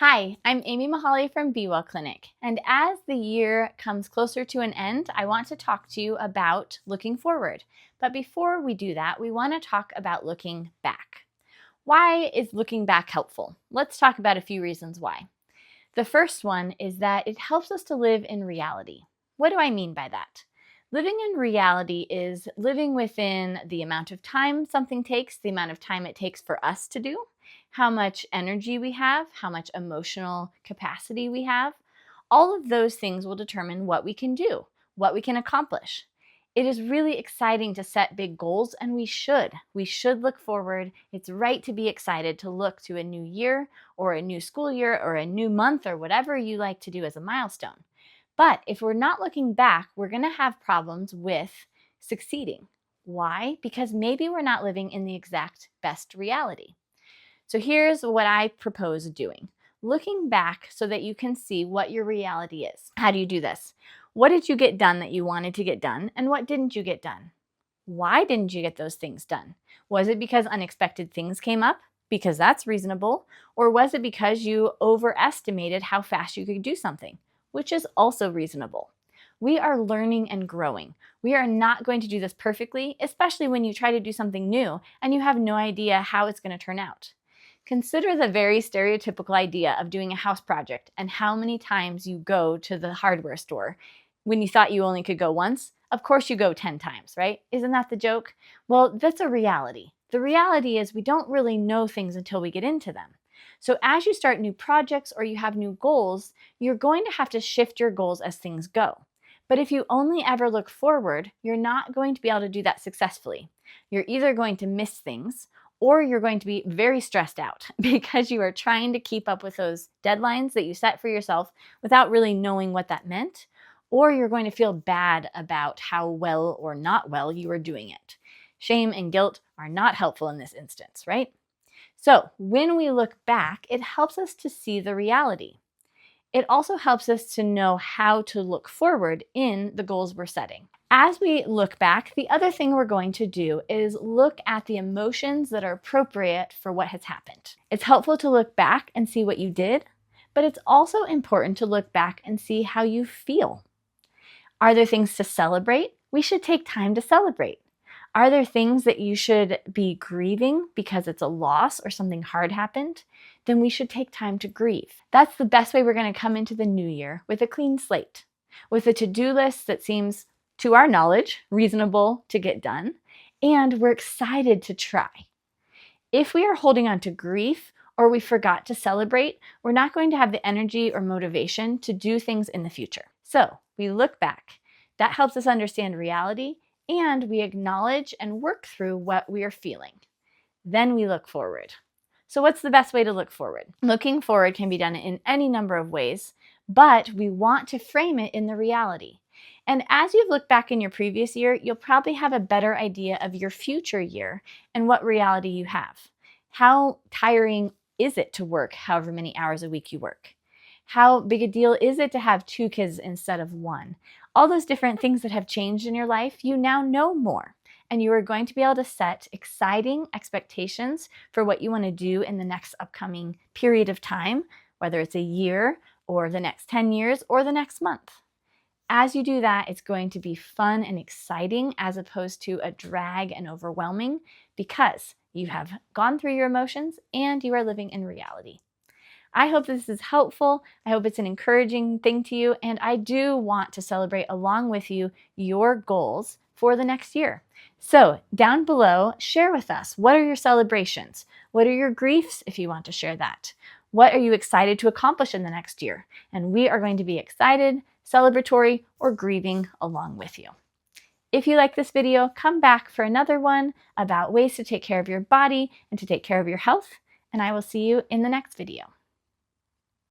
Hi, I'm Amy Mahaly from Be Well Clinic, and as the year comes closer to an end, I want to talk to you about looking forward. But before we do that, we want to talk about looking back. Why is looking back helpful? Let's talk about a few reasons why. The first one is that it helps us to live in reality. What do I mean by that? Living in reality is living within the amount of time something takes, the amount of time it takes for us to do, how much energy we have, how much emotional capacity we have. All of those things will determine what we can do, what we can accomplish. It is really exciting to set big goals, and we should. We should look forward. It's right to be excited to look to a new year or a new school year or a new month or whatever you like to do as a milestone. But if we're not looking back, we're going to have problems with succeeding. Why? Because maybe we're not living in the exact best reality. So here's what I propose doing. Looking back so that you can see what your reality is. How do you do this? What did you get done that you wanted to get done, and what didn't you get done? Why didn't you get those things done? Was it because unexpected things came up? Because that's reasonable. Or was it because you overestimated how fast you could do something? Which is also reasonable. We are learning and growing. We are not going to do this perfectly, especially when you try to do something new and you have no idea how it's going to turn out. Consider the very stereotypical idea of doing a house project and how many times you go to the hardware store. When you thought you only could go once, of course you go 10 times, right? Isn't that the joke? Well, that's a reality. The reality is we don't really know things until we get into them. So as you start new projects or you have new goals, you're going to have to shift your goals as things go. But if you only ever look forward, you're not going to be able to do that successfully. You're either going to miss things or you're going to be very stressed out because you are trying to keep up with those deadlines that you set for yourself without really knowing what that meant, or you're going to feel bad about how well or not well you are doing it. Shame and guilt are not helpful in this instance, right? So when we look back, it helps us to see the reality. It also helps us to know how to look forward in the goals we're setting. As we look back, the other thing we're going to do is look at the emotions that are appropriate for what has happened. It's helpful to look back and see what you did, but it's also important to look back and see how you feel. Are there things to celebrate? We should take time to celebrate. Are there things that you should be grieving because it's a loss or something hard happened? Then we should take time to grieve. That's the best way we're going to come into the new year, with a clean slate, with a to-do list that seems, to our knowledge, reasonable to get done, and we're excited to try. If we are holding on to grief or we forgot to celebrate, we're not going to have the energy or motivation to do things in the future. So we look back. That helps us understand reality, and we acknowledge and work through what we are feeling. Then we look forward. So what's the best way to look forward? Looking forward can be done in any number of ways, but we want to frame it in the reality. And as you've looked back in your previous year, you'll probably have a better idea of your future year and what reality you have. How tiring is it to work however many hours a week you work? How big a deal is it to have 2 kids instead of 1? All those different things that have changed in your life, you now know more. And you are going to be able to set exciting expectations for what you want to do in the next upcoming period of time, whether it's a year or the next 10 years or the next month. As you do that, it's going to be fun and exciting as opposed to a drag and overwhelming, because you have gone through your emotions and you are living in reality. I hope this is helpful. I hope it's an encouraging thing to you, and I do want to celebrate along with you your goals for the next year. So down below, share with us, what are your celebrations? What are your griefs, if you want to share that? What are you excited to accomplish in the next year? And we are going to be excited, celebratory, or grieving along with you. If you like this video, come back for another one about ways to take care of your body and to take care of your health, and I will see you in the next video.